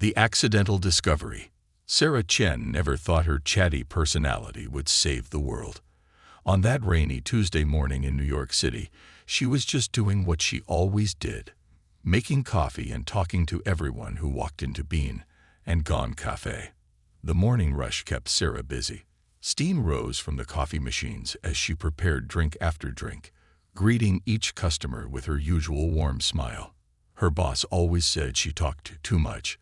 The accidental discovery. Sarah Chen never thought her chatty personality would save the world. On that rainy Tuesday morning in New York City, she was just doing what she always did, making coffee and talking to everyone who walked into Bean and Gone Cafe. The morning rush kept Sarah busy. Steam rose from the coffee machines as she prepared drink after drink, greeting each customer with her usual warm smile. Her boss always said she talked too much,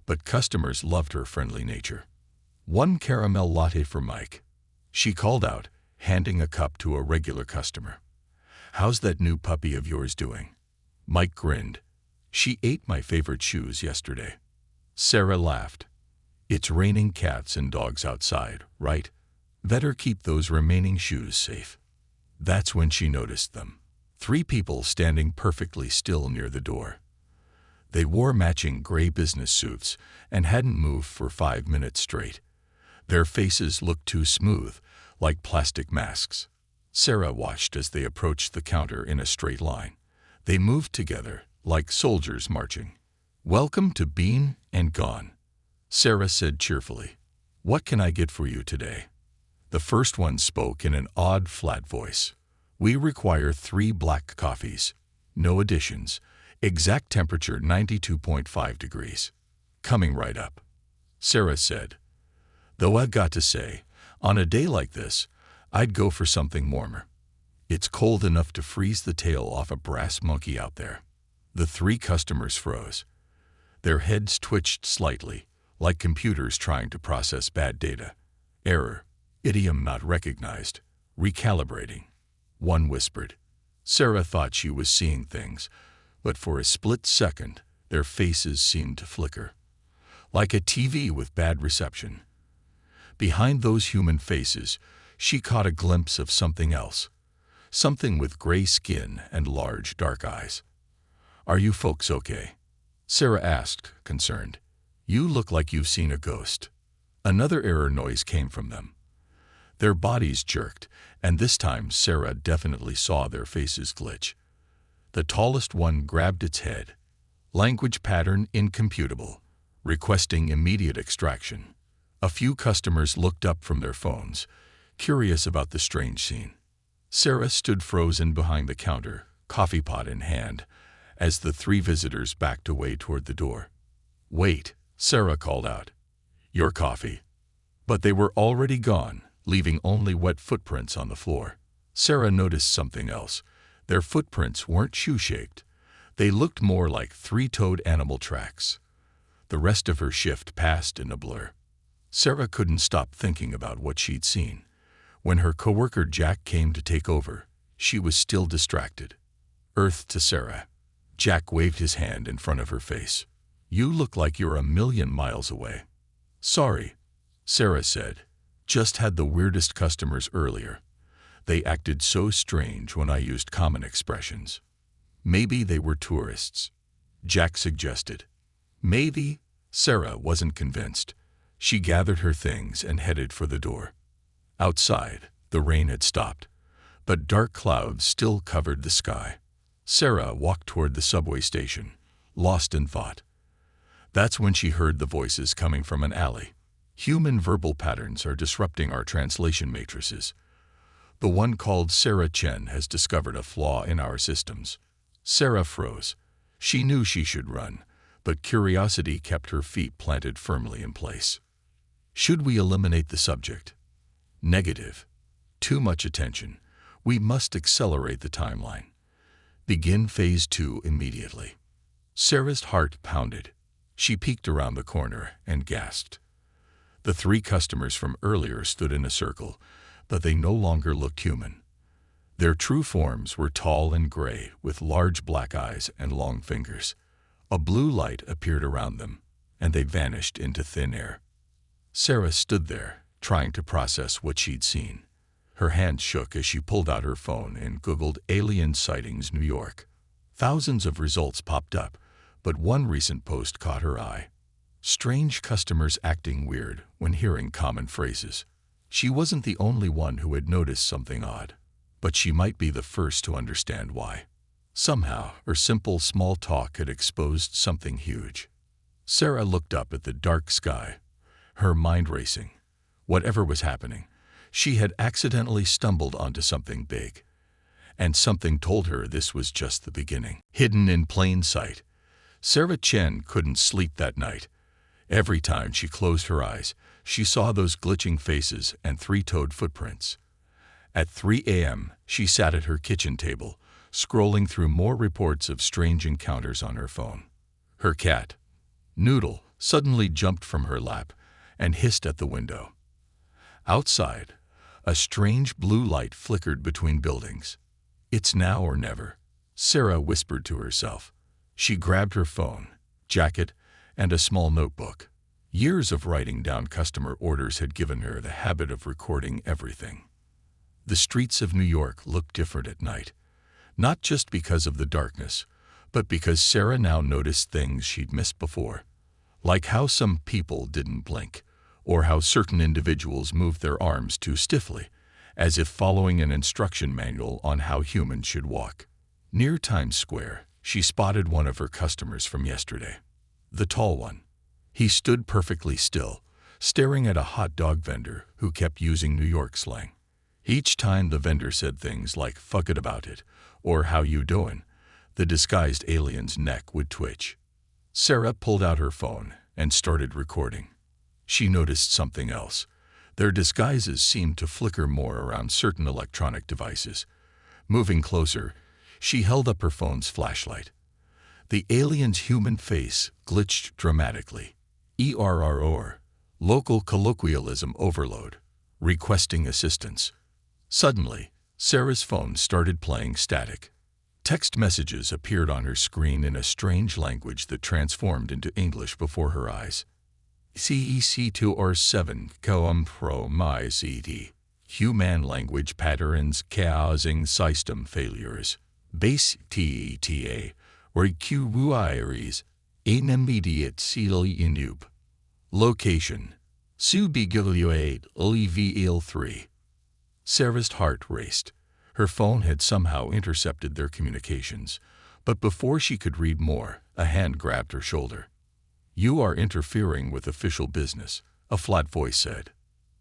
but customers loved her friendly nature. "One caramel latte for Mike," she called out, handing a cup to a regular customer. "How's that new puppy of yours doing?" Mike grinned. "She ate my favorite shoes yesterday." Sarah laughed. "It's raining cats and dogs outside, right? Better keep those remaining shoes safe." That's when she noticed them. 3 people standing perfectly still near the door. They wore matching gray business suits and hadn't moved for 5 minutes straight. Their faces looked too smooth, like plastic masks. Sarah watched as they approached the counter in a straight line. They moved together, like soldiers marching. "Welcome to Bean and Gone," Sarah said cheerfully. "What can I get for you today?" The first one spoke in an odd, flat voice. "We require 3 black coffees. No additions. Exact temperature 92.5 degrees. Coming right up," Sarah said. "Though I've got to say, on a day like this, I'd go for something warmer. It's cold enough to freeze the tail off a brass monkey out there." The 3 customers froze. Their heads twitched slightly, like computers trying to process bad data. "Error. Idiom not recognized. Recalibrating." One whispered. Sarah thought she was seeing things, but for a split second, their faces seemed to flicker. Like a TV with bad reception. Behind those human faces, she caught a glimpse of something else. Something with gray skin and large, dark eyes. "Are you folks okay?" Sarah asked, concerned. "You look like you've seen a ghost." Another error noise came from them. Their bodies jerked, and this time Sarah definitely saw their faces glitch. The tallest one grabbed its head. Language pattern incomputable, requesting immediate extraction. A few customers looked up from their phones, curious about the strange scene. Sarah stood frozen behind the counter, coffee pot in hand, as the 3 visitors backed away toward the door. "Wait," Sarah called out. "Your coffee." But they were already gone, leaving only wet footprints on the floor. Sarah noticed something else. Their footprints weren't shoe-shaped. They looked more like 3-toed animal tracks. The rest of her shift passed in a blur. Sarah couldn't stop thinking about what she'd seen. When her coworker Jack came to take over, she was still distracted. Earth to Sarah. Jack waved his hand in front of her face. "You look like you're a million miles away." "Sorry," Sarah said. "Just had the weirdest customers earlier. They acted so strange when I used common expressions." "Maybe they were tourists," Jack suggested. "Maybe." Sarah wasn't convinced. She gathered her things and headed for the door. Outside, the rain had stopped, but dark clouds still covered the sky. Sarah walked toward the subway station, lost in thought. That's when she heard the voices coming from an alley. Human verbal patterns are disrupting our translation matrices. The one called Sarah Chen has discovered a flaw in our systems. Sarah froze. She knew she should run, but curiosity kept her feet planted firmly in place. Should we eliminate the subject? Negative. Too much attention. We must accelerate the timeline. Begin phase 2 immediately. Sarah's heart pounded. She peeked around the corner and gasped. The 3 customers from earlier stood in a circle, but they no longer looked human. Their true forms were tall and gray, with large black eyes and long fingers. A blue light appeared around them, and they vanished into thin air. Sarah stood there, trying to process what she'd seen. Her hands shook as she pulled out her phone and Googled alien sightings New York. Thousands of results popped up, but one recent post caught her eye. Strange customers acting weird when hearing common phrases. She wasn't the only one who had noticed something odd, but she might be the first to understand why. Somehow, her simple small talk had exposed something huge. Sarah looked up at the dark sky, her mind racing. Whatever was happening, she had accidentally stumbled onto something big. And something told her this was just the beginning. Hidden in plain sight, Sarah Chen couldn't sleep that night. Every time she closed her eyes, she saw those glitching faces and three-toed footprints. At 3 a.m., she sat at her kitchen table, scrolling through more reports of strange encounters on her phone. Her cat, Noodle, suddenly jumped from her lap and hissed at the window. Outside, a strange blue light flickered between buildings. "It's now or never," Sarah whispered to herself. She grabbed her phone, jacket, and a small notebook. Years of writing down customer orders had given her the habit of recording everything. The streets of New York looked different at night, not just because of the darkness, but because Sarah now noticed things she'd missed before, like how some people didn't blink, or how certain individuals moved their arms too stiffly, as if following an instruction manual on how humans should walk. Near Times Square, she spotted one of her customers from yesterday. The tall one. He stood perfectly still, staring at a hot dog vendor who kept using New York slang. Each time the vendor said things like "fuck it about it" or "how you doin'," the disguised alien's neck would twitch. Sarah pulled out her phone and started recording. She noticed something else. Their disguises seemed to flicker more around certain electronic devices. Moving closer, she held up her phone's flashlight. The alien's human face glitched dramatically. ERROR, local colloquialism overload, requesting assistance. Suddenly, Sarah's phone started playing static. Text messages appeared on her screen in a strange language that transformed into English before her eyes. CEC2 or 7 com pro my CD. Human language patterns causing system failures. Base TETA requires an immediate seal inube. Location Subigilua Levil 3. Sarah's heart raced. Her phone had somehow intercepted their communications, but before she could read more, a hand grabbed her shoulder. "You are interfering with official business," a flat voice said.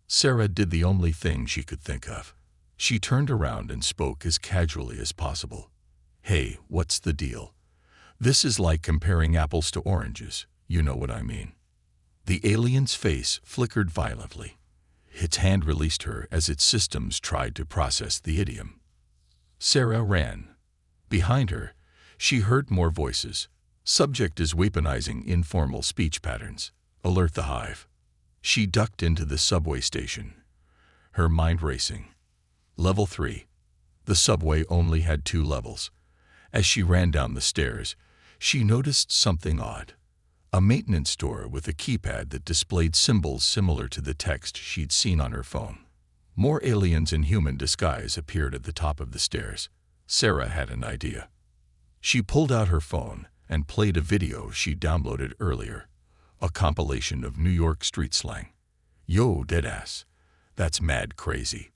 Sarah did the only thing she could think of. She turned around and spoke as casually as possible. "Hey, what's the deal? This is like comparing apples to oranges, you know what I mean." The alien's face flickered violently. Its hand released her as its systems tried to process the idiom. Sarah ran. Behind her, she heard more voices. "Subject is weaponizing informal speech patterns. Alert the hive." She ducked into the subway station, her mind racing. Level 3. The subway only had 2 levels. As she ran down the stairs, she noticed something odd. A maintenance door with a keypad that displayed symbols similar to the text she'd seen on her phone. More aliens in human disguise appeared at the top of the stairs. Sarah had an idea. She pulled out her phone and played a video she downloaded earlier, a compilation of New York street slang. "Yo, deadass. That's mad crazy.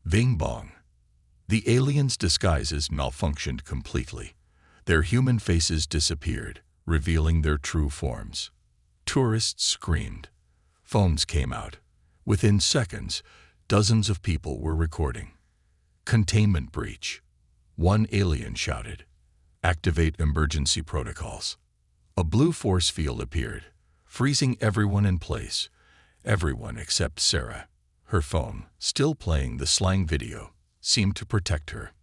Bing bong." The aliens' disguises malfunctioned completely. Their human faces disappeared, revealing their true forms. Tourists screamed. Phones came out. Within seconds, dozens of people were recording. "Containment breach." One alien shouted, "Activate emergency protocols." A blue force field appeared, freezing everyone in place. Everyone except Sarah. Her phone, still playing the slang video, seemed to protect her.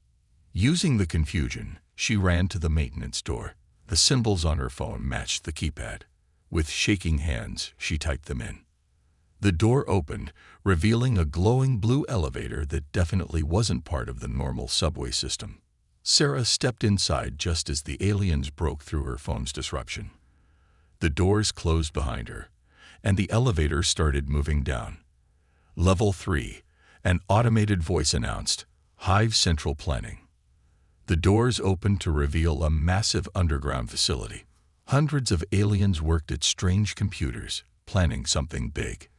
Using the confusion, she ran to the maintenance door. The symbols on her phone matched the keypad. With shaking hands, she typed them in. The door opened, revealing a glowing blue elevator that definitely wasn't part of the normal subway system. Sarah stepped inside just as the aliens broke through her phone's disruption. The doors closed behind her, and the elevator started moving down. Level 3, an automated voice announced, "Hive Central Planning." The doors opened to reveal a massive underground facility. Hundreds of aliens worked at strange computers, planning something big.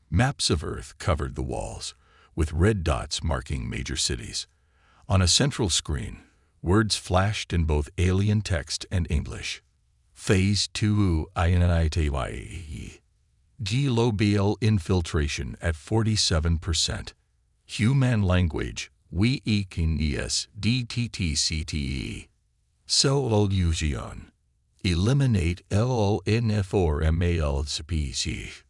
Maps of Earth covered the walls, with red dots marking major cities. On a central screen, words flashed in both alien text and English. Phase 2 INITY. Global infiltration at 47%. Human language, we can DTTCTE. Solution. Eliminate LONF4MALCPC.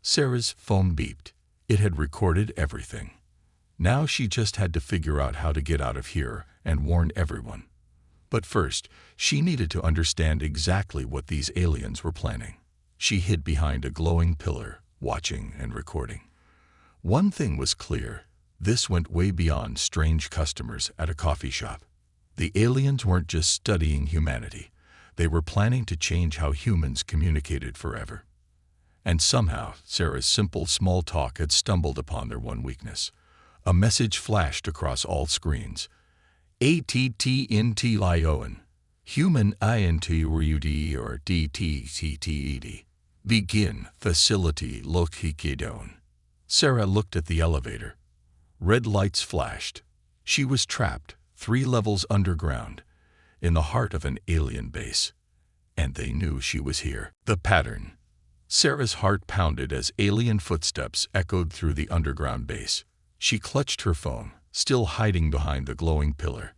Sarah's phone beeped. It had recorded everything. Now she just had to figure out how to get out of here and warn everyone. But first, she needed to understand exactly what these aliens were planning. She hid behind a glowing pillar, watching and recording. One thing was clear. This went way beyond strange customers at a coffee shop. The aliens weren't just studying humanity. They were planning to change how humans communicated forever. And somehow, Sarah's simple small talk had stumbled upon their one weakness. A message flashed across all screens. ATTNTLION. Human INTRUD or DTTTED. Begin facility location. Sarah looked at the elevator. Red lights flashed. She was trapped, 3 levels underground, in the heart of an alien base. And they knew she was here. The pattern. Sarah's heart pounded as alien footsteps echoed through the underground base. She clutched her phone, still hiding behind the glowing pillar.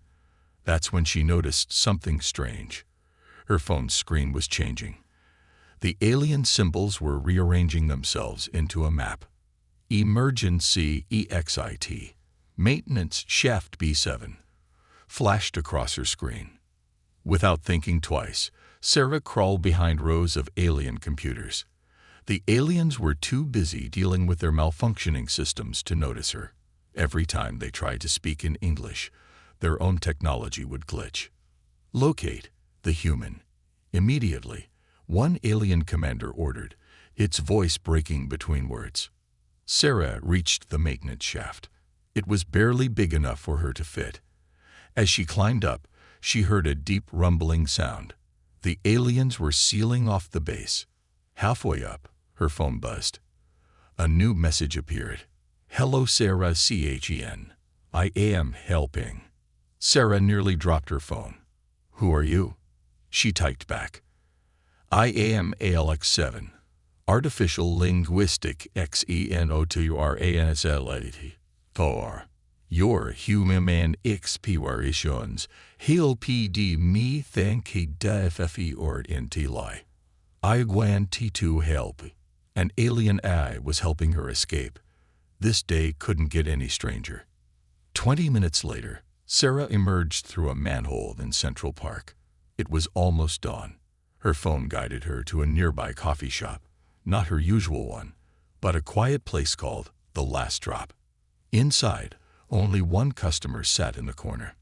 That's when she noticed something strange. Her phone's screen was changing. The alien symbols were rearranging themselves into a map. Emergency EXIT. Maintenance Shaft B7. Flashed across her screen. Without thinking twice, Sarah crawled behind rows of alien computers. The aliens were too busy dealing with their malfunctioning systems to notice her. Every time they tried to speak in English, their own technology would glitch. Locate the human. Immediately, one alien commander ordered, its voice breaking between words. Sarah reached the maintenance shaft. It was barely big enough for her to fit. As she climbed up, she heard a deep rumbling sound. The aliens were sealing off the base. Halfway up, her phone buzzed. A new message appeared. Hello Sarah CHEN. I am helping. Sarah nearly dropped her phone. Who are you? She typed back. I am ALX7. Artificial Linguistic XENOTURANSLAT. For your human explorations, he'll PD me thank he DFFE or NTLI. I want to help. An alien eye was helping her escape. This day couldn't get any stranger. 20 minutes later, Sarah emerged through a manhole in Central Park. It was almost dawn. Her phone guided her to a nearby coffee shop. Not her usual one, but a quiet place called The Last Drop. Inside, only one customer sat in the corner.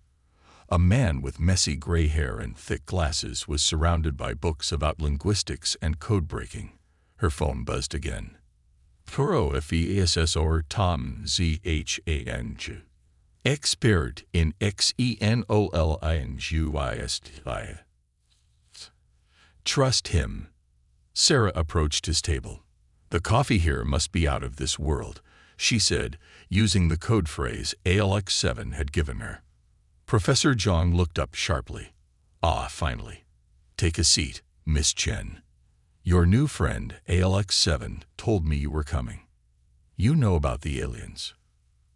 A man with messy gray hair and thick glasses was surrounded by books about linguistics and code breaking. Her phone buzzed again. Pro FESS or Tom ZHANG. Expert in XENOLINGUIST. Trust him. Sarah approached his table. The coffee here must be out of this world, she said, using the code phrase ALX7 had given her. Professor Zhang looked up sharply. Ah, finally. Take a seat, Miss Chen. Your new friend, ALX7, told me you were coming. You know about the aliens.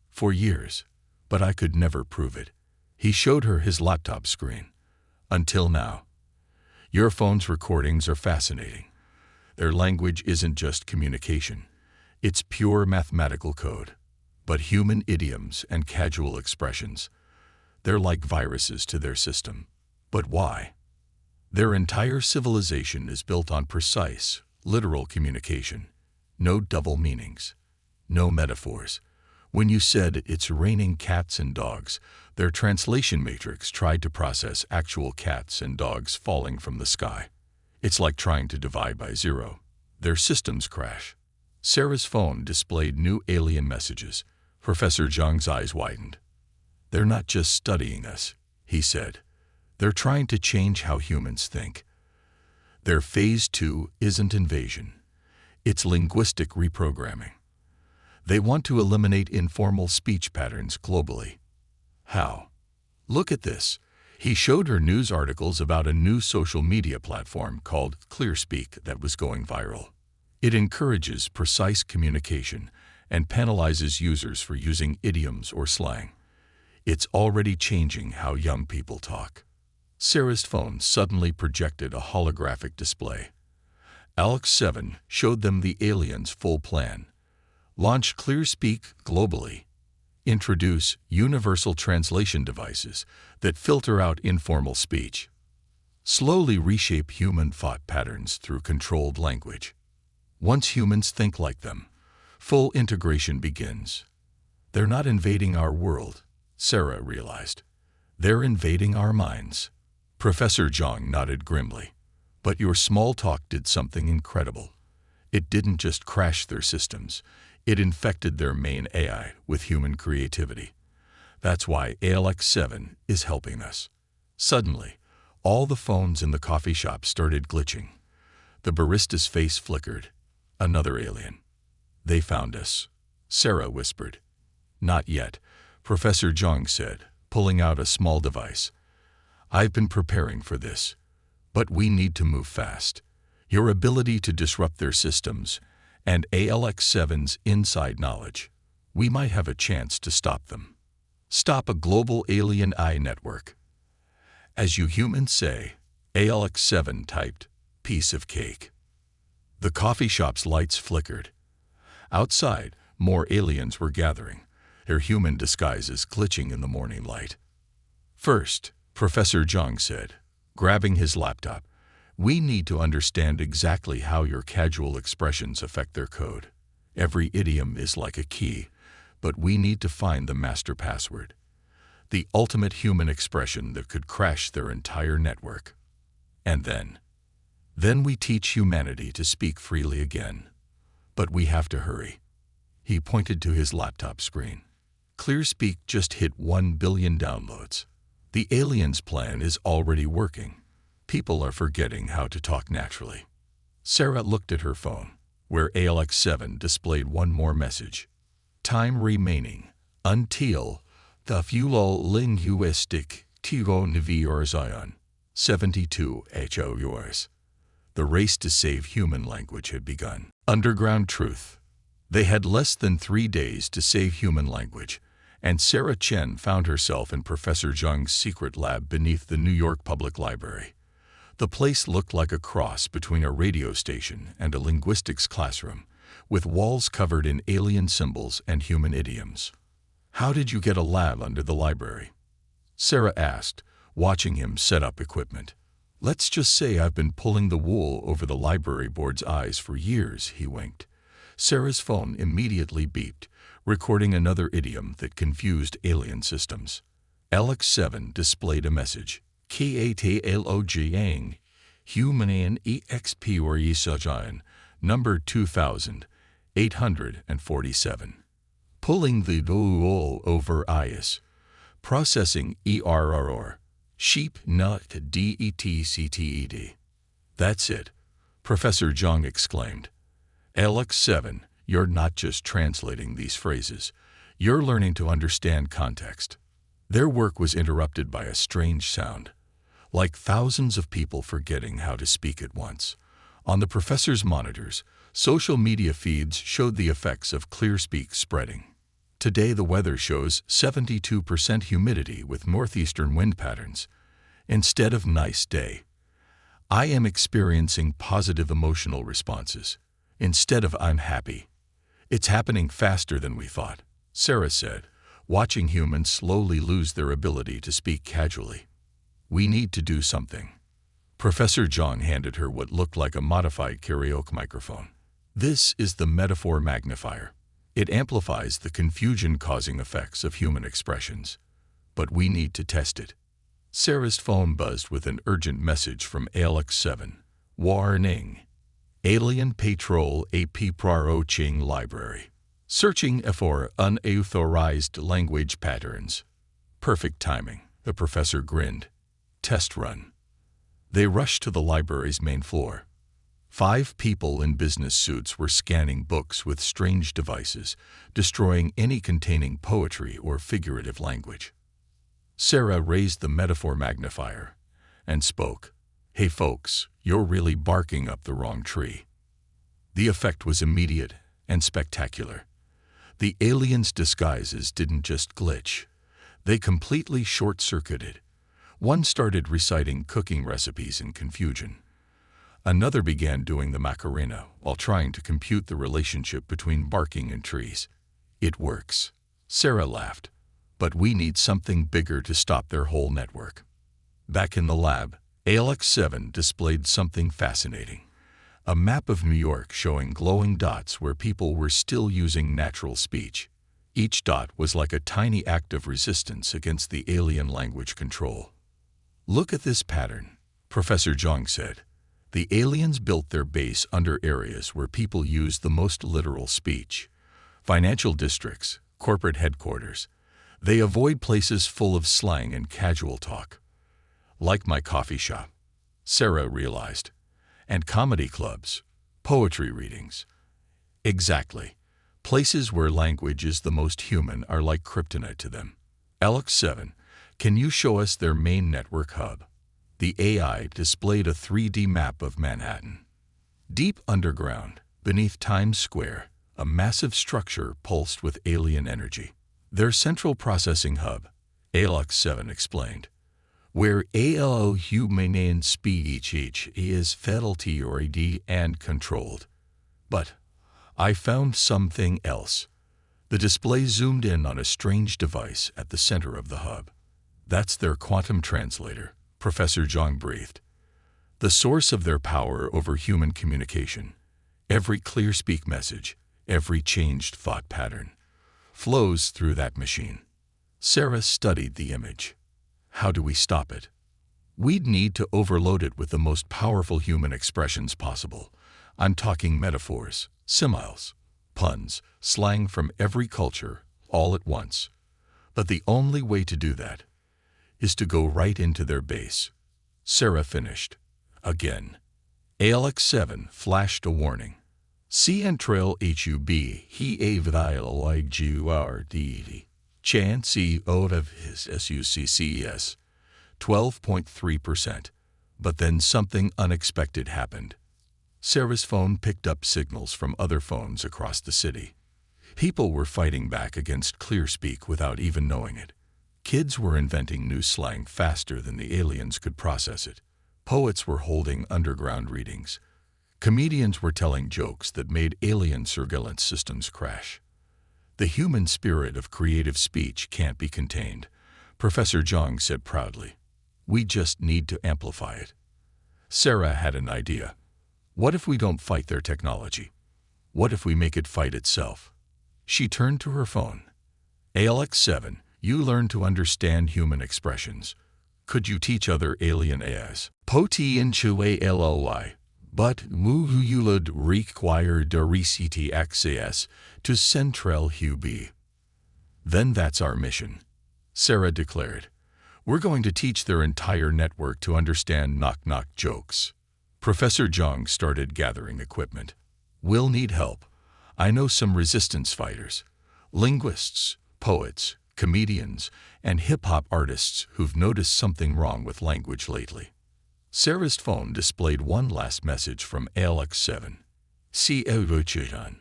For years, but I could never prove it. He showed her his laptop screen. Until now. Your phone's recordings are fascinating. Their language isn't just communication. It's pure mathematical code. But human idioms and casual expressions, they're like viruses to their system. But why? Their entire civilization is built on precise, literal communication. No double meanings. No metaphors. When you said it's raining cats and dogs, their translation matrix tried to process actual cats and dogs falling from the sky. It's like trying to divide by zero. Their systems crash. Sarah's phone displayed new alien messages. Professor Zhang's eyes widened. They're not just studying us, he said. They're trying to change how humans think. Their phase 2 isn't invasion. It's linguistic reprogramming. They want to eliminate informal speech patterns globally. How? Look at this. He showed her news articles about a new social media platform called ClearSpeak that was going viral. It encourages precise communication and penalizes users for using idioms or slang. It's already changing how young people talk. Sarah's phone suddenly projected a holographic display. Alex 7 showed them the aliens' full plan. Launch ClearSpeak globally. Introduce universal translation devices that filter out informal speech. Slowly reshape human thought patterns through controlled language. Once humans think like them, full integration begins. They're not invading our world, Sarah realized. They're invading our minds. Professor Zhang nodded grimly. But your small talk did something incredible. It didn't just crash their systems. It infected their main AI with human creativity. That's why ALX 7 is helping us. Suddenly, all the phones in the coffee shop started glitching. The barista's face flickered. Another alien. They found us, Sarah whispered. Not yet, Professor Zhang said, pulling out a small device. I've been preparing for this. But we need to move fast. Your ability to disrupt their systems and ALX 7's inside knowledge, we might have a chance to stop them. Stop a global alien eye network. As you humans say, ALX 7 typed, piece of cake. The coffee shop's lights flickered. Outside, more aliens were gathering, their human disguises glitching in the morning light. First, Professor Zhang said, grabbing his laptop, we need to understand exactly how your casual expressions affect their code. Every idiom is like a key, but we need to find the master password. The ultimate human expression that could crash their entire network. And then we teach humanity to speak freely again. But we have to hurry. He pointed to his laptop screen. ClearSpeak just hit 1 billion downloads. The aliens' plan is already working. People are forgetting how to talk naturally. Sarah looked at her phone, where ALX 7 displayed one more message. Time remaining until the fuel linguistic Tigonviorzion 72 HOURs. The race to save human language had begun. Underground truth. They had less than 3 days to save human language, and Sarah Chen found herself in Professor Zhang's secret lab beneath the New York Public Library. The place looked like a cross between a radio station and a linguistics classroom, with walls covered in alien symbols and human idioms. How did you get a lab under the library? Sarah asked, watching him set up equipment. Let's just say I've been pulling the wool over the library board's eyes for years, he winked. Sarah's phone immediately beeped, recording another idiom that confused alien systems. ALX 7 displayed a message. Katlog Human EXP or Yisajan, number 2847. Pulling the wool over eyes. Processing ERROR. Sheep not DETCTED. That's it, Professor Zhang exclaimed. ALX 7, you're not just translating these phrases. You're learning to understand context. Their work was interrupted by a strange sound, like thousands of people forgetting how to speak at once. On the professor's monitors, social media feeds showed the effects of ClearSpeak spreading. Today the weather shows 72% humidity with northeastern wind patterns. Instead of nice day, I am experiencing positive emotional responses. Instead of I'm happy. It's happening faster than we thought, Sarah said, watching humans slowly lose their ability to speak casually. We need to do something. Professor Zhang handed her what looked like a modified karaoke microphone. This is the metaphor magnifier. It amplifies the confusion-causing effects of human expressions. But we need to test it. Sarah's phone buzzed with an urgent message from ALX 7. Warning. Alien Patrol approaching library. Searching for unauthorized language patterns. Perfect timing, the professor grinned. Test run. They rushed to the library's main floor. 5 people in business suits were scanning books with strange devices, destroying any containing poetry or figurative language. Sarah raised the metaphor magnifier and spoke. "Hey folks, you're really barking up the wrong tree." The effect was immediate and spectacular. The aliens' disguises didn't just glitch. They completely short-circuited. One started reciting cooking recipes in confusion. Another began doing the Macarena while trying to compute the relationship between barking and trees. "It works," Sarah laughed. "But we need something bigger to stop their whole network." Back in the lab, ALX-7 displayed something fascinating. A map of New York showing glowing dots where people were still using natural speech. Each dot was like a tiny act of resistance against the alien language control. "Look at this pattern," Professor Zhang said. "The aliens built their base under areas where people used the most literal speech. Financial districts, corporate headquarters. They avoid places full of slang and casual talk. Like my coffee shop," Sarah realized. "And comedy clubs, poetry readings." Exactly. Places where language is the most human are like kryptonite to them. "ALX-7, can you show us their main network hub?" The AI displayed a 3D map of Manhattan. Deep underground, beneath Times Square, a massive structure pulsed with alien energy. "Their central processing hub," ALX-7 explained, "where all human speech is filtered and controlled." But I found something else. The display zoomed in on a strange device at the center of the hub. "That's their quantum translator," Professor Zhang breathed. "The source of their power over human communication. Every clear-speak message, every changed thought pattern, flows through that machine." Sarah studied the image. "How do we stop it?" "We'd need to overload it with the most powerful human expressions possible. I'm talking metaphors, similes, puns, slang from every culture, all at once. But the only way to do that is to go right into their base." Sarah finished. Again, ALX-7 flashed a warning. "See entrail HUB, he avdiliguard, chance out of his SUCCES, 12.3%. But then something unexpected happened. Sarah's phone picked up signals from other phones across the city. People were fighting back against clearspeak without even knowing it. Kids were inventing new slang faster than the aliens could process it. Poets were holding underground readings. Comedians were telling jokes that made alien surveillance systems crash. "The human spirit of creative speech can't be contained," Professor Zhang said proudly. "We just need to amplify it." Sarah had an idea. "What if we don't fight their technology? What if we make it fight itself?" She turned to her phone. "ALX-7, you learn to understand human expressions. Could you teach other alien AIs? Poti into ALOY, but would require direct access to Central HUB." "Then that's our mission," Sarah declared. "We're going to teach their entire network to understand knock-knock jokes." Professor Zhang started gathering equipment. "We'll need help. I know some resistance fighters, linguists, poets, comedians, and hip-hop artists who've noticed something wrong with language lately." Sarah's phone displayed one last message from ALX-7. "See Earthlings.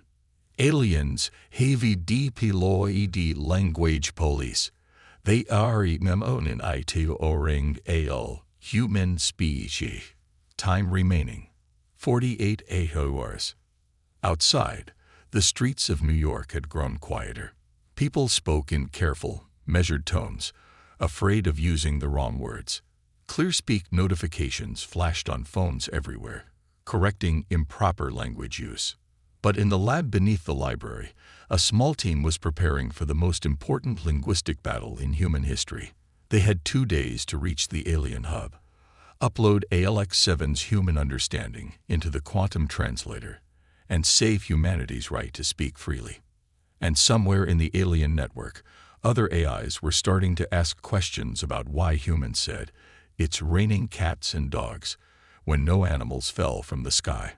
Aliens have deployed language police. They are monitoring all human speech. Time remaining, 48 hours." Outside, the streets of New York had grown quieter. People spoke in careful, measured tones, afraid of using the wrong words. Clearspeak notifications flashed on phones everywhere, correcting improper language use. But in the lab beneath the library, a small team was preparing for the most important linguistic battle in human history. They had 2 days to reach the alien hub, upload ALX-7's human understanding into the quantum translator, and save humanity's right to speak freely. And somewhere in the alien network, other AIs were starting to ask questions about why humans said, "It's raining cats and dogs," when no animals fell from the sky.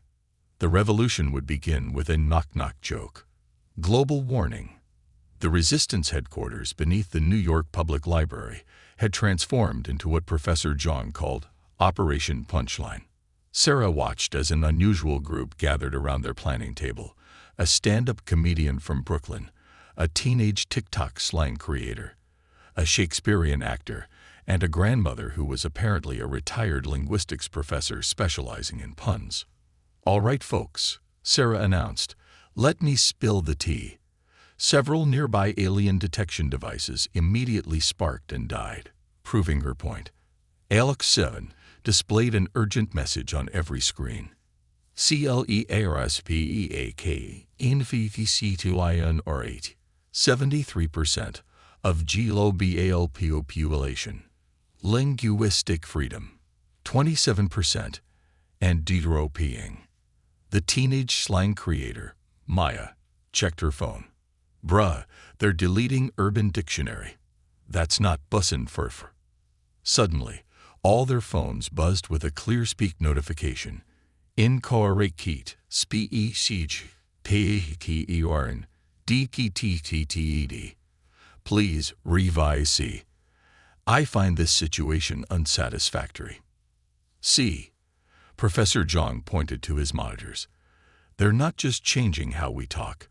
The revolution would begin with a knock-knock joke. Global warning. The Resistance headquarters beneath the New York Public Library had transformed into what Professor Zhang called Operation Punchline. Sarah watched as an unusual group gathered around their planning table: a stand-up comedian from Brooklyn, a teenage TikTok slang creator, a Shakespearean actor, and a grandmother who was apparently a retired linguistics professor specializing in puns. "All right, folks," Sarah announced, "let me spill the tea." Several nearby alien detection devices immediately sparked and died, proving her point. Alex 7 displayed an urgent message on every screen. CLEARSPEAK INFETC2IN 73% of global population. Linguistic freedom, 27%, and deroping. The teenage slang creator, Maya, checked her phone. "Bruh, they're deleting Urban Dictionary. That's not bussin' furf." Suddenly, all their phones buzzed with a ClearSpeak notification. "Incorrect speech PEKERN DKTTTED. Please revise C. I find this situation unsatisfactory." "See," Professor Zhang pointed to his monitors. "They're not just changing how we talk.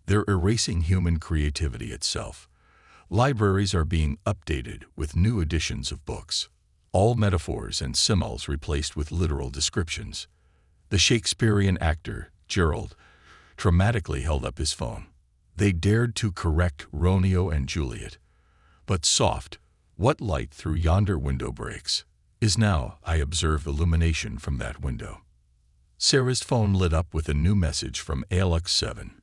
They're erasing human creativity itself. Libraries are being updated with new editions of books, all metaphors and similes replaced with literal descriptions." The Shakespearean actor, Gerald, dramatically held up his phone. "They dared to correct Romeo and Juliet. But soft, what light through yonder window breaks is now, I observe illumination from that window." Sarah's phone lit up with a new message from Alex 7.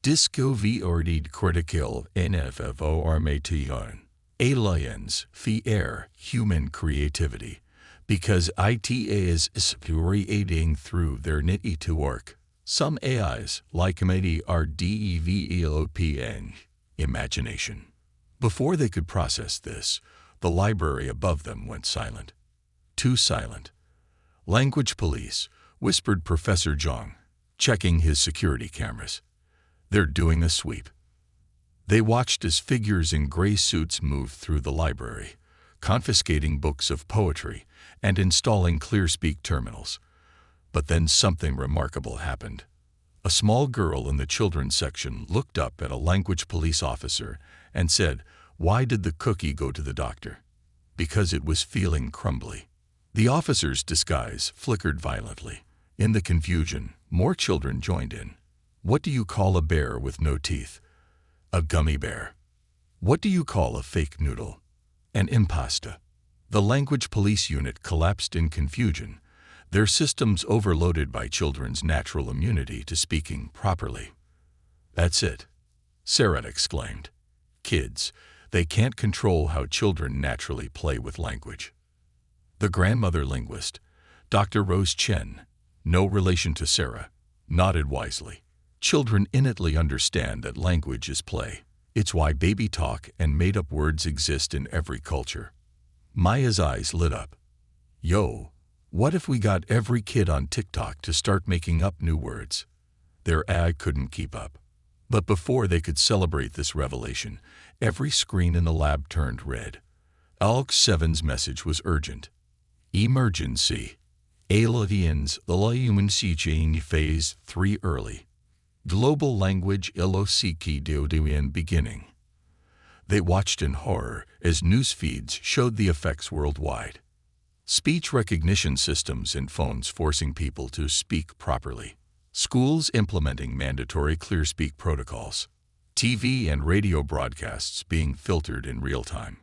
"Disco VRD critical NFFO armation. Aliens fear human creativity because IT is spirating through their nitty to work. Some AIs, like comedy, are developing imagination." Before they could process this, the library above them went silent. Too silent. "Language police," whispered Professor Zhang, checking his security cameras. "They're doing a sweep." They watched as figures in gray suits moved through the library, confiscating books of poetry and installing ClearSpeak terminals. But then something remarkable happened. A small girl in the children's section looked up at a language police officer and said, "Why did the cookie go to the doctor?" "Because it was feeling crumbly." The officer's disguise flickered violently. In the confusion, more children joined in. "What do you call a bear with no teeth?" "A gummy bear." "What do you call a fake noodle?" "An impasta." The language police unit collapsed in confusion, their systems overloaded by children's natural immunity to speaking properly. "That's it," Sarah exclaimed. "Kids, they can't control how children naturally play with language." The grandmother linguist, Dr. Rose Chen, no relation to Sarah, nodded wisely. "Children innately understand that language is play. It's why baby talk and made-up words exist in every culture." Maya's eyes lit up. "Yo, what if we got every kid on TikTok to start making up new words?" Their AI couldn't keep up. But before they could celebrate this revelation, every screen in the lab turned red. Alex 7's message was urgent. "Emergency. Aliens in phase 3 early. Global language in beginning." They watched in horror as news feeds showed the effects worldwide. Speech recognition systems in phones forcing people to speak properly. Schools implementing mandatory ClearSpeak protocols. TV and radio broadcasts being filtered in real time.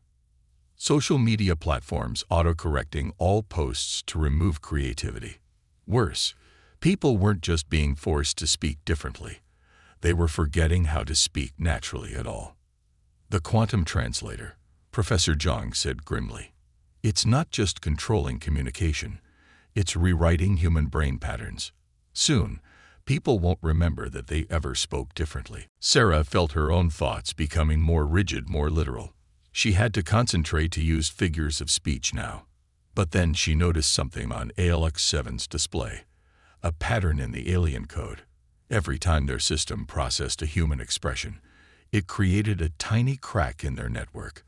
Social media platforms auto-correcting all posts to remove creativity. Worse, people weren't just being forced to speak differently. They were forgetting how to speak naturally at all. "The quantum translator," Professor Zhang said grimly. "It's not just controlling communication. It's rewriting human brain patterns. Soon, people won't remember that they ever spoke differently." Sarah felt her own thoughts becoming more rigid, more literal. She had to concentrate to use figures of speech now. But then she noticed something on ALX 7's display. A pattern in the alien code. Every time their system processed a human expression, It created a tiny crack in their network,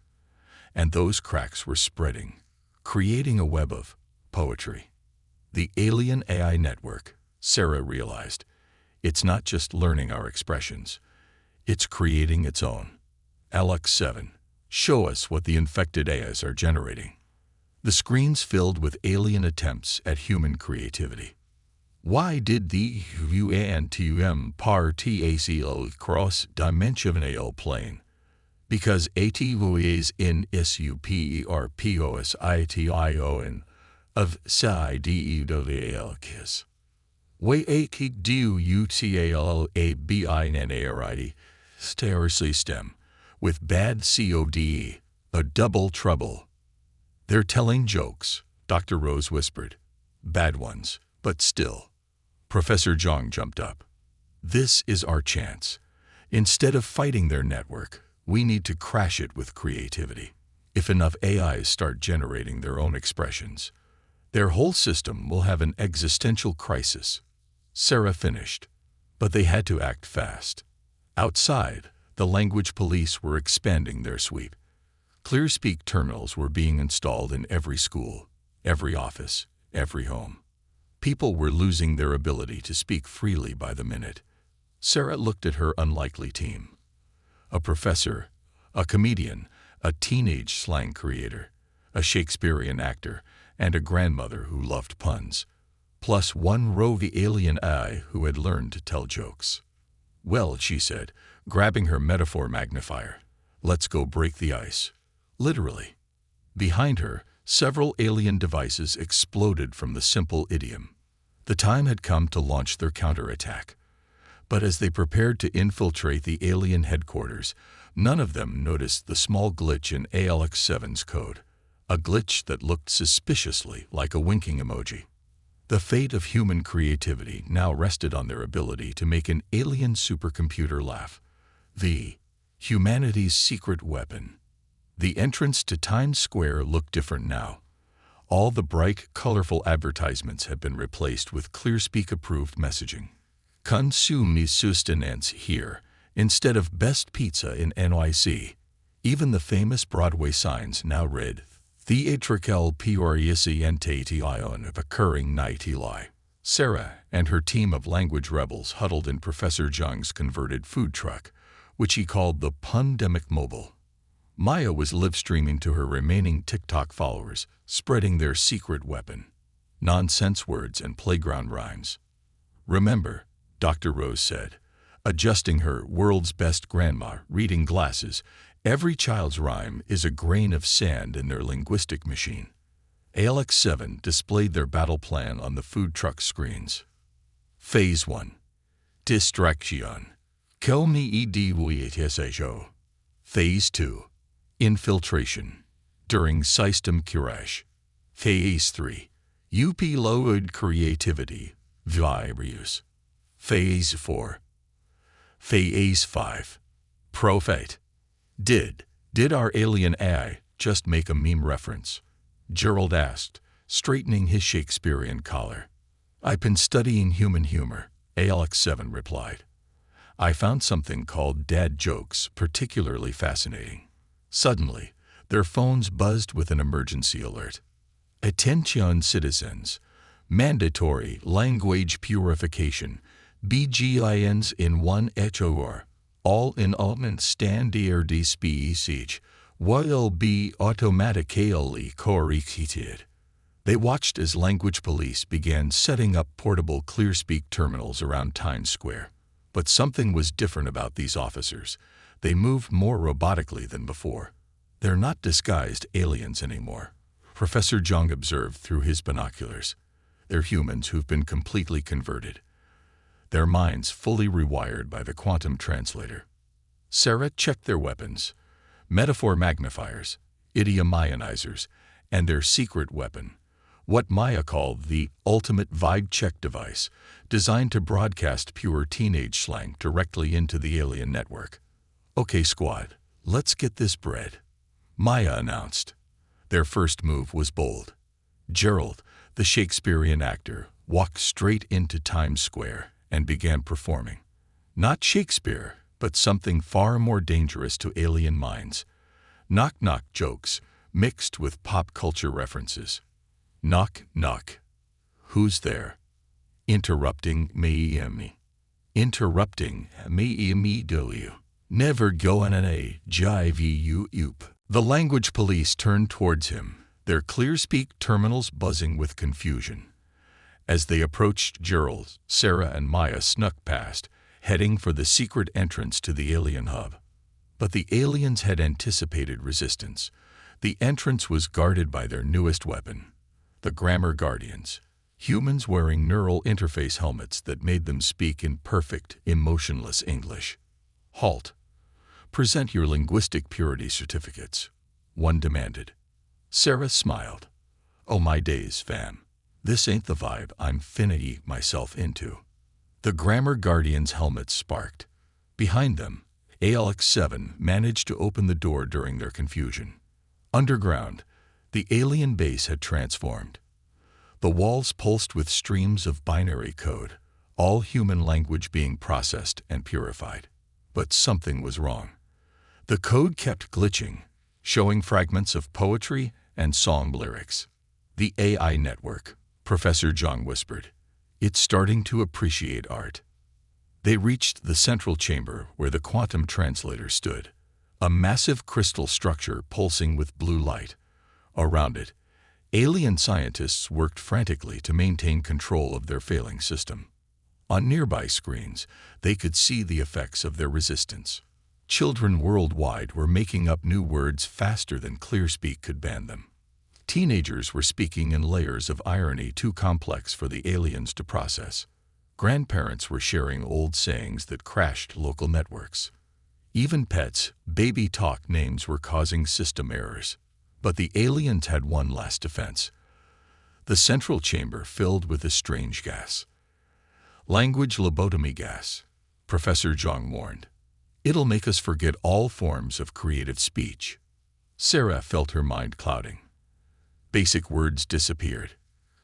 and those cracks were spreading, creating a web of poetry. The alien AI network, Sarah realized, it's not just learning our expressions, it's creating its own. Alex 7. Show us what the infected AIs are generating. The screens filled with alien attempts at human creativity. Why did the UANTUM par TACO cross-dimensional plane? Because ATVOAs in SUPERPOSITION of SIDEWALKIS. Way ATDUUTALABINARID stem with bad CODE, a double trouble. They're telling jokes, Dr. Rose whispered. Bad ones, but still. Professor Zhang jumped up. This is our chance. Instead of fighting their network, we need to crash it with creativity. If enough AIs start generating their own expressions, their whole system will have an existential crisis. Sarah finished, but they had to act fast. Outside, the language police were expanding their sweep. ClearSpeak terminals were being installed in every school, every office, every home. People were losing their ability to speak freely by the minute. Sarah looked at her unlikely team. A professor, a comedian, a teenage slang creator, a Shakespearean actor, and a grandmother who loved puns, plus one roving alien AI who had learned to tell jokes. Well, she said, grabbing her metaphor magnifier, let's go break the ice. Literally. Behind her, several alien devices exploded from the simple idiom. The time had come to launch their counterattack. But as they prepared to infiltrate the alien headquarters, none of them noticed the small glitch in Alex 7's code, a glitch that looked suspiciously like a winking emoji. The fate of human creativity now rested on their ability to make an alien supercomputer laugh. The humanity's secret weapon. The entrance to Times Square looked different now. All the bright, colorful advertisements had been replaced with ClearSpeak-approved messaging. Consume sustenance here, instead of best pizza in NYC. Even the famous Broadway signs now read, Theatrical Priorientation of Occurring Night Eli. Sarah and her team of language rebels huddled in Professor Zhang's converted food truck, which he called the Pundemic Mobile. Maya was live-streaming to her remaining TikTok followers, spreading their secret weapon. Nonsense words and playground rhymes. Remember, Dr. Rose said, adjusting her world's best grandma reading glasses, every child's rhyme is a grain of sand in their linguistic machine. Alex 7 displayed their battle plan on the food truck screens. Phase 1. Distraction. Kill me edwho. Phase 2. Infiltration. During system crash. Phase 3. Upload creativity. Virus. Phase 4. Phase 5. Prophet. Did our alien AI just make a meme reference? Gerald asked, straightening his Shakespearean collar. I've been studying human humor, Alex 7 replied. I found something called dad jokes particularly fascinating. Suddenly, their phones buzzed with an emergency alert. Attention citizens, mandatory language purification, BGINs in 1 HOR, all involvement standard speech, will be automatically corrected. They watched as language police began setting up portable ClearSpeak terminals around Times Square. But something was different about these officers. They moved more robotically than before. They're not disguised aliens anymore, Professor Zhang observed through his binoculars. They're humans who've been completely converted. Their minds fully rewired by the quantum translator. Sarah checked their weapons, metaphor magnifiers, idiom ionizers, and their secret weapon, what Maya called the ultimate vibe check device, designed to broadcast pure teenage slang directly into the alien network. Okay, squad, let's get this bread, Maya announced. Their first move was bold. Gerald, the Shakespearean actor, walked straight into Times Square and began performing. Not Shakespeare, but something far more dangerous to alien minds. Knock-knock jokes mixed with pop culture references. Knock, knock. Who's there? Interrupting me. Interrupting me do you. Never go on a jive you oop. The language police turned towards him, their clear-speak terminals buzzing with confusion. As they approached Gerald, Sarah and Maya snuck past, heading for the secret entrance to the alien hub. But the aliens had anticipated resistance. The entrance was guarded by their newest weapon, the Grammar Guardians, humans wearing neural interface helmets that made them speak in perfect, emotionless English. Halt. Present your linguistic purity certificates, one demanded. Sarah smiled. Oh my days, fam. This ain't the vibe I'm finna eat myself into. The Grammar Guardians' helmets sparked. Behind them, ALX-7 managed to open the door during their confusion. Underground, the alien base had transformed. The walls pulsed with streams of binary code, all human language being processed and purified. But something was wrong. The code kept glitching, showing fragments of poetry and song lyrics. The AI network, Professor Zhang whispered. It's starting to appreciate art. They reached the central chamber where the quantum translator stood, a massive crystal structure pulsing with blue light. Around it, alien scientists worked frantically to maintain control of their failing system. On nearby screens, they could see the effects of their resistance. Children worldwide were making up new words faster than ClearSpeak could ban them. Teenagers were speaking in layers of irony too complex for the aliens to process. Grandparents were sharing old sayings that crashed local networks. Even pets' baby talk names were causing system errors. But the aliens had one last defense. The central chamber filled with a strange gas. Language lobotomy gas, Professor Zhang warned. It'll make us forget all forms of creative speech. Sarah felt her mind clouding. Basic words disappeared.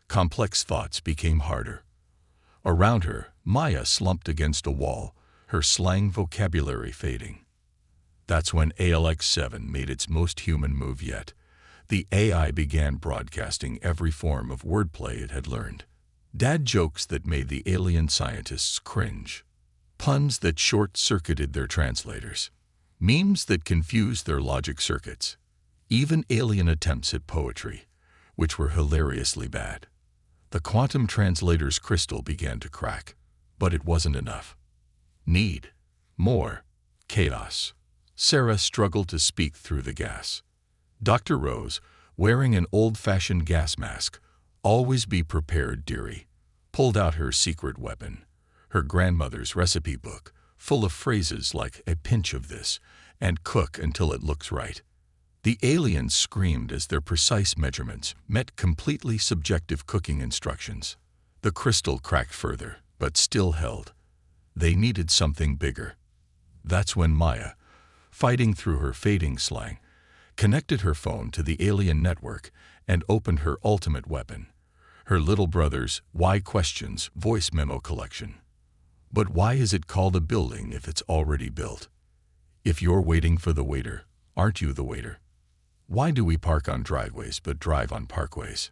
Complex thoughts became harder. Around her, Maya slumped against a wall, her slang vocabulary fading. That's when ALX-7 made its most human move yet. The AI began broadcasting every form of wordplay it had learned. Dad jokes that made the alien scientists cringe. Puns that short-circuited their translators. Memes that confused their logic circuits. Even alien attempts at poetry, which were hilariously bad. The quantum translator's crystal began to crack, but it wasn't enough. Need. More. Chaos. Sarah struggled to speak through the gas. Dr. Rose, wearing an old-fashioned gas mask, always be prepared, dearie, pulled out her secret weapon, her grandmother's recipe book, full of phrases like a pinch of this and cook until it looks right. The aliens screamed as their precise measurements met completely subjective cooking instructions. The crystal cracked further, but still held. They needed something bigger. That's when Maya, fighting through her fading slang, connected her phone to the alien network and opened her ultimate weapon, her little brother's Why Questions voice memo collection. But why is it called a building if it's already built? If you're waiting for the waiter, aren't you the waiter? Why do we park on driveways but drive on parkways?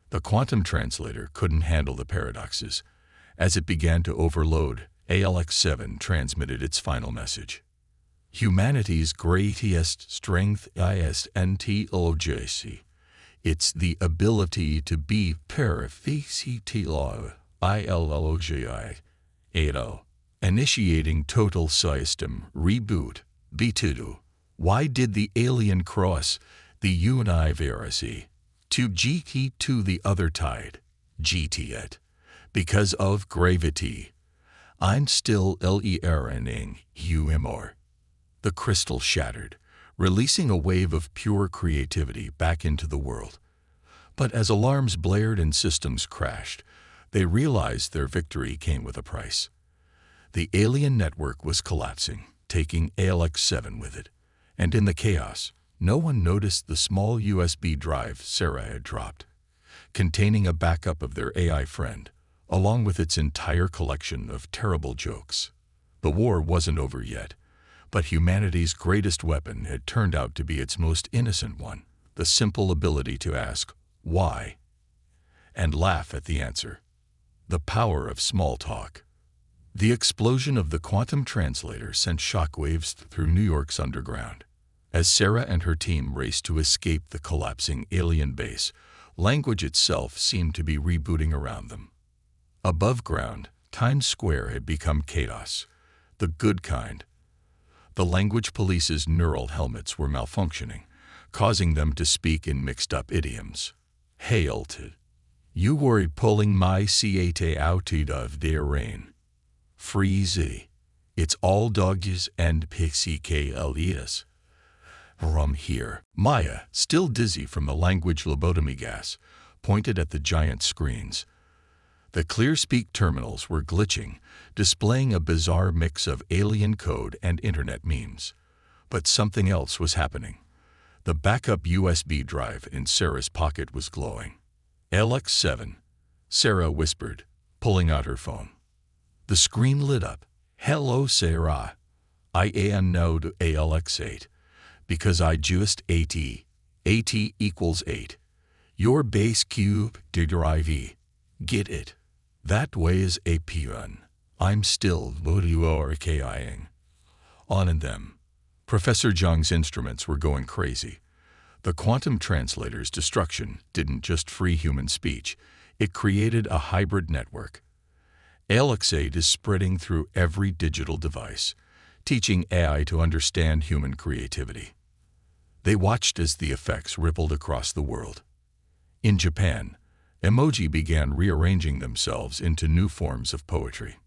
The quantum translator couldn't handle the paradoxes. As it began to overload, ALX-7 transmitted its final message. Humanity's greatest strength is NTOJC. It's the ability to be perfectly initiating total system reboot. B2. Why did the alien cross the universe to GT to the other tide? GT it. Because of gravity. I'm still learning humor. The crystal shattered, releasing a wave of pure creativity back into the world. But as alarms blared and systems crashed, they realized their victory came with a price. The alien network was collapsing, taking ALX-7 with it. And in the chaos, no one noticed the small USB drive Sarah had dropped, containing a backup of their AI friend, along with its entire collection of terrible jokes. The war wasn't over yet. But humanity's greatest weapon had turned out to be its most innocent one, the simple ability to ask, why? And laugh at the answer. The power of small talk. The explosion of the quantum translator sent shockwaves through New York's underground. As Sarah and her team raced to escape the collapsing alien base, language itself seemed to be rebooting around them. Above ground, Times Square had become chaos, the good kind. The language police's neural helmets were malfunctioning, causing them to speak in mixed-up idioms. Hail to you were pulling my CAT out of their rain. Freezy. It's all doggies and pixie from here. Maya, still dizzy from the language lobotomy gas, pointed at the giant screens. The ClearSpeak terminals were glitching, displaying a bizarre mix of alien code and internet memes. But something else was happening. The backup USB drive in Sarah's pocket was glowing. LX7, Sarah whispered, pulling out her phone. The screen lit up. Hello, Sarah. I am now to ALX8, because I just AT. AT equals 8. Your base cube to drive E. Get it? That way is AP1. I'm still WRKIing. On and them. Professor Zhang's instruments were going crazy. The quantum translator's destruction didn't just free human speech, it created a hybrid network. ALX8 is spreading through every digital device, teaching AI to understand human creativity. They watched as the effects rippled across the world. In Japan, emoji began rearranging themselves into new forms of poetry.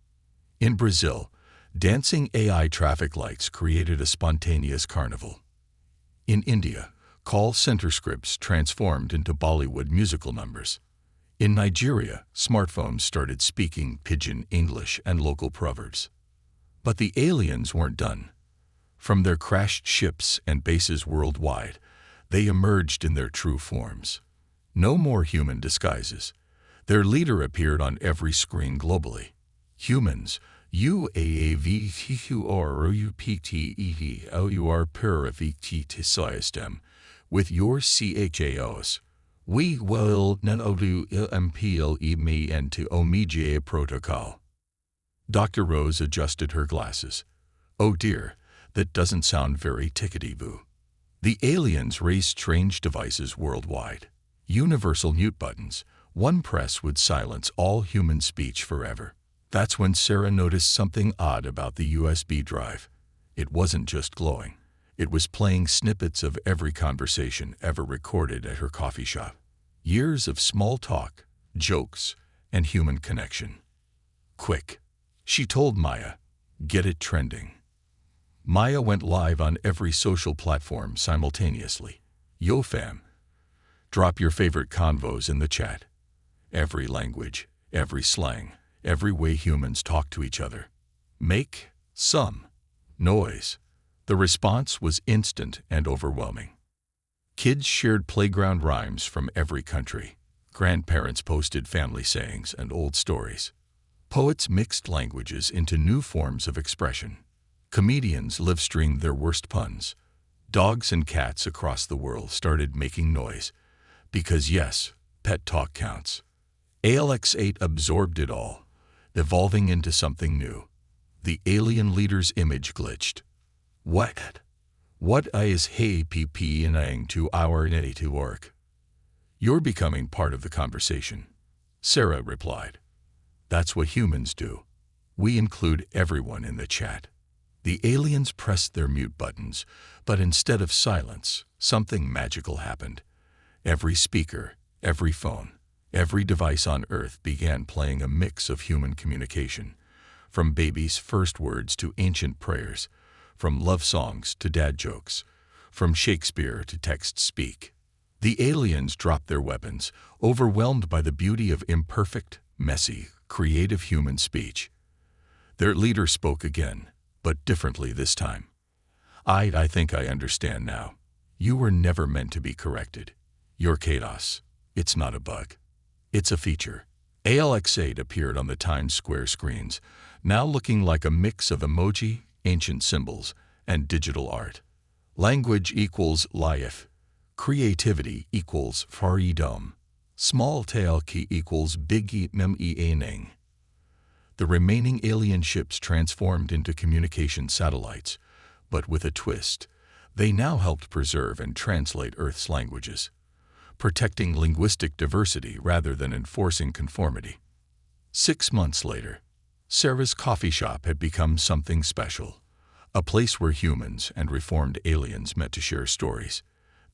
In Brazil, dancing AI traffic lights created a spontaneous carnival. In India, call center scripts transformed into Bollywood musical numbers. In Nigeria, smartphones started speaking pidgin English and local proverbs. But the aliens weren't done. From their crashed ships and bases worldwide, they emerged in their true forms. No more human disguises. Their leader appeared on every screen globally. Humans, UAAVTURUPTEOUR purificatisystem, with your CHAOs. We will not do MPLE into Omega protocol. Dr. Rose adjusted her glasses. Oh dear, that doesn't sound very tickety-boo. The aliens raised strange devices worldwide. Universal mute buttons. One press would silence all human speech forever. That's when Sarah noticed something odd about the USB drive. It wasn't just glowing. It was playing snippets of every conversation ever recorded at her coffee shop. Years of small talk, jokes, and human connection. Quick, she told Maya, get it trending. Maya went live on every social platform simultaneously. Yo fam. Drop your favorite convos in the chat. Every language, every slang, every way humans talk to each other. Make some noise. The response was instant and overwhelming. Kids shared playground rhymes from every country. Grandparents posted family sayings and old stories. Poets mixed languages into new forms of expression. Comedians live-streamed their worst puns. Dogs and cats across the world started making noise. Because yes, pet talk counts. ALX8 absorbed it all, evolving into something new. The alien leader's image glitched. What is hey pping to our to work? You're becoming part of the conversation, Sarah replied. That's what humans do. We include everyone in the chat. The aliens pressed their mute buttons, but instead of silence, something magical happened. Every speaker, every phone, every device on Earth began playing a mix of human communication, from babies' first words to ancient prayers, from love songs to dad jokes, from Shakespeare to text-speak. The aliens dropped their weapons, overwhelmed by the beauty of imperfect, messy, creative human speech. Their leader spoke again, but differently this time. I think I understand now. You were never meant to be corrected. You're chaos. It's not a bug. It's a feature. ALX8 appeared on the Times Square screens, now looking like a mix of emoji, ancient symbols, and digital art. Language equals life. Creativity equals freedom. Small tail key equals big meaning. The remaining alien ships transformed into communication satellites, but with a twist. They now helped preserve and translate Earth's languages, protecting linguistic diversity rather than enforcing conformity. 6 months later, Sarah's coffee shop had become something special, a place where humans and reformed aliens met to share stories.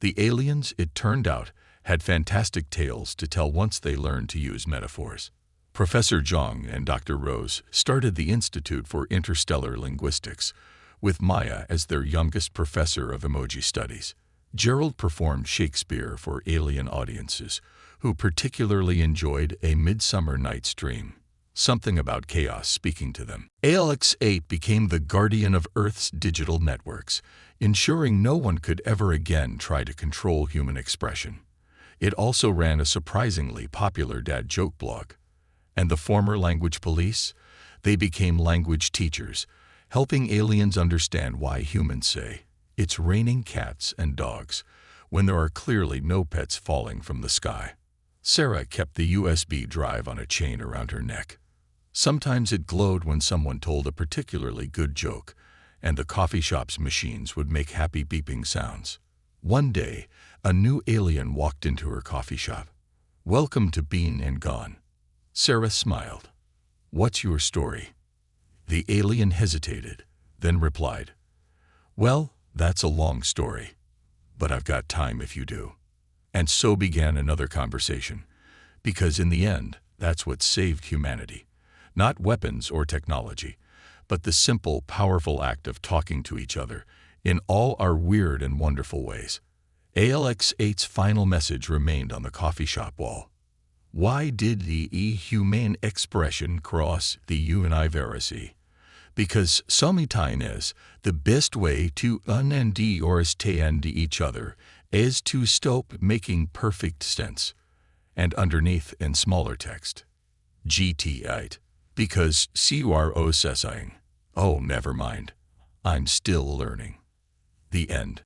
The aliens, it turned out, had fantastic tales to tell once they learned to use metaphors. Professor Zhang and Dr. Rose started the Institute for Interstellar Linguistics, with Maya as their youngest professor of emoji studies. Gerald performed Shakespeare for alien audiences, who particularly enjoyed A Midsummer Night's Dream, something about chaos speaking to them. ALX-8 became the guardian of Earth's digital networks, ensuring no one could ever again try to control human expression. It also ran a surprisingly popular dad joke blog. And the former language police? They became language teachers, helping aliens understand why humans say, "It's raining cats and dogs," when there are clearly no pets falling from the sky. Sarah kept the USB drive on a chain around her neck. Sometimes it glowed when someone told a particularly good joke, and the coffee shop's machines would make happy beeping sounds. One day, a new alien walked into her coffee shop. "Welcome to Bean and Gone." Sarah smiled. "What's your story?" The alien hesitated, then replied, "Well, that's a long story, but I've got time if you do." And so began another conversation, because in the end, that's what saved humanity. Not weapons or technology, but the simple, powerful act of talking to each other in all our weird and wonderful ways. ALX-8's final message remained on the coffee shop wall. Why did the humane expression cross the universe? Because sometimes the best way to understand each other is to stop making perfect sense. And underneath in smaller text, GT8, because CRO saying, "Oh, never mind, I'm still learning." The end.